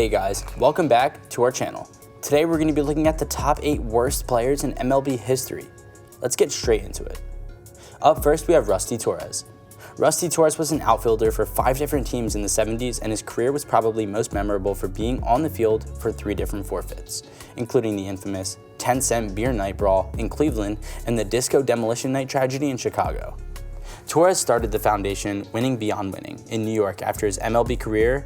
Hey guys, welcome back to our channel. Today we're going to be looking at the top 8 worst players in MLB history. Let's get straight into it. Up first we have Rusty Torres. Rusty Torres was an outfielder for 5 different teams in the 70s, and his career was probably most memorable for being on the field for 3 different forfeits, including the infamous 10-cent beer night brawl in Cleveland and the Disco Demolition Night tragedy in Chicago. Torres started the foundation Winning Beyond Winning in New York after his MLB career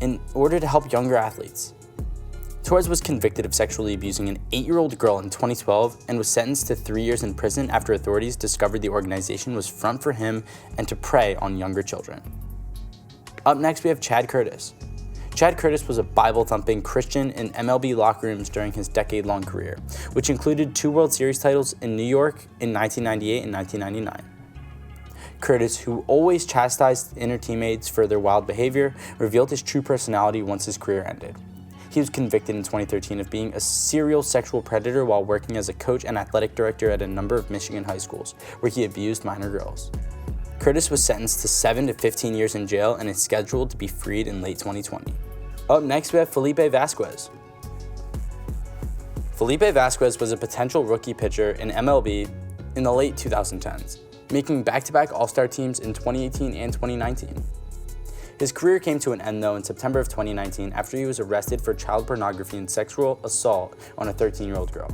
in order to help younger athletes. Torres was convicted of sexually abusing an 8-year-old girl in 2012 and was sentenced to 3 years in prison after authorities discovered the organization was front for him and to prey on younger children. Up next we have Chad Curtis. Chad Curtis was a Bible-thumping Christian in MLB locker rooms during his decade-long career, which included 2 World Series titles in New York in 1998 and 1999. Curtis, who always chastised inner teammates for their wild behavior, revealed his true personality once his career ended. He was convicted in 2013 of being a serial sexual predator while working as a coach and athletic director at a number of Michigan high schools, where he abused minor girls. Curtis was sentenced to 7 to 15 years in jail and is scheduled to be freed in late 2020. Up next we have Felipe Vasquez. Felipe Vasquez was a potential rookie pitcher in MLB in the late 2010s, making back-to-back All-Star teams in 2018 and 2019. His career came to an end though in September of 2019 after he was arrested for child pornography and sexual assault on a 13-year-old girl.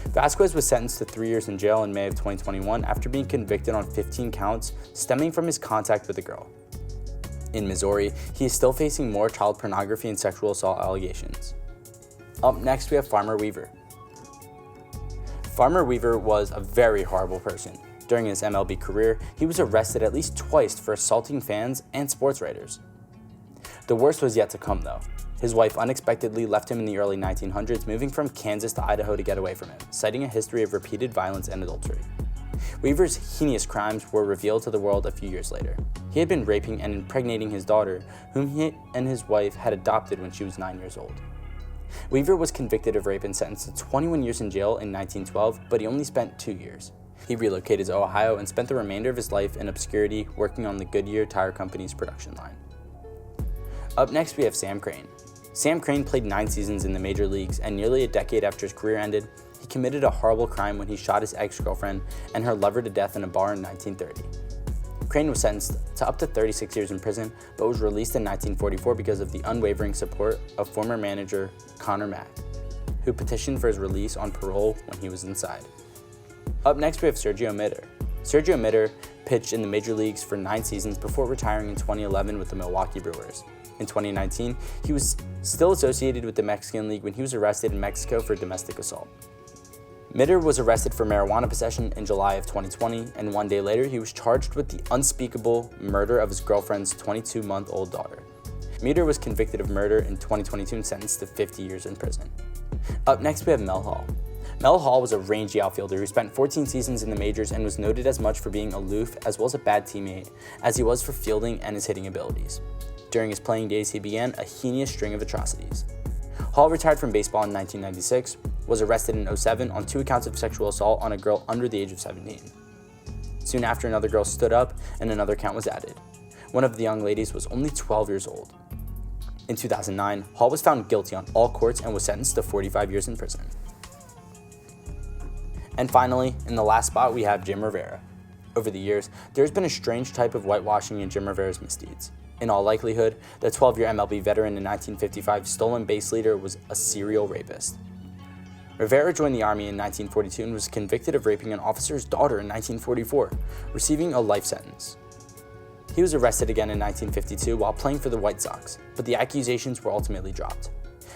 Vasquez was sentenced to 3 years in jail in May of 2021 after being convicted on 15 counts stemming from his contact with a girl. In Missouri, he is still facing more child pornography and sexual assault allegations. Up next we have Farmer Weaver. Farmer Weaver was a very horrible person. During his MLB career, he was arrested at least twice for assaulting fans and sports writers. The worst was yet to come though. His wife unexpectedly left him in the early 1900s, moving from Kansas to Idaho to get away from him, citing a history of repeated violence and adultery. Weaver's heinous crimes were revealed to the world a few years later. He had been raping and impregnating his daughter, whom he and his wife had adopted when she was 9 years old. Weaver was convicted of rape and sentenced to 21 years in jail in 1912, but he only spent 2 years. He relocated to Ohio and spent the remainder of his life in obscurity working on the Goodyear Tire Company's production line. Up next we have Sam Crane. Sam Crane played 9 seasons in the major leagues, and nearly a decade after his career ended, he committed a horrible crime when he shot his ex-girlfriend and her lover to death in a bar in 1930. Crane was sentenced to up to 36 years in prison, but was released in 1944 because of the unwavering support of former manager Connor Mack, who petitioned for his release on parole when he was inside. Up next we have Sergio Mitter. Sergio Mitter pitched in the major leagues for 9 seasons before retiring in 2011 with the Milwaukee Brewers. In 2019, he was still associated with the Mexican League when he was arrested in Mexico for domestic assault. Mitter was arrested for marijuana possession in July of 2020, and 1 day later he was charged with the unspeakable murder of his girlfriend's 22-month-old daughter. Mitter was convicted of murder in 2022 and sentenced to 50 years in prison. Up next we have Mel Hall. Mel Hall was a rangy outfielder who spent 14 seasons in the majors and was noted as much for being aloof as well as a bad teammate as he was for fielding and his hitting abilities. During his playing days, he began a heinous string of atrocities. Hall retired from baseball in 1996, was arrested in 2007 on 2 accounts of sexual assault on a girl under the age of 17. Soon after, another girl stood up and another count was added. One of the young ladies was only 12 years old. In 2009, Hall was found guilty on all courts and was sentenced to 45 years in prison. And finally, in the last spot, we have Jim Rivera. Over the years, there's been a strange type of whitewashing in Jim Rivera's misdeeds. In all likelihood, the 12-year MLB veteran and 1955 stolen base leader was a serial rapist. Rivera joined the Army in 1942 and was convicted of raping an officer's daughter in 1944, receiving a life sentence. He was arrested again in 1952 while playing for the White Sox, but the accusations were ultimately dropped.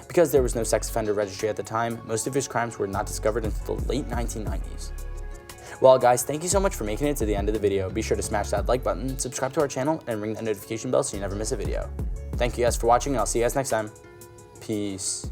Because there was no sex offender registry at the time, most of his crimes were not discovered until the late 1990s. Well guys, thank you so much for making it to the end of the video. Be sure to smash that like button, subscribe to our channel, and ring that notification bell so you never miss a video. Thank you guys for watching, and I'll see you guys next time. Peace.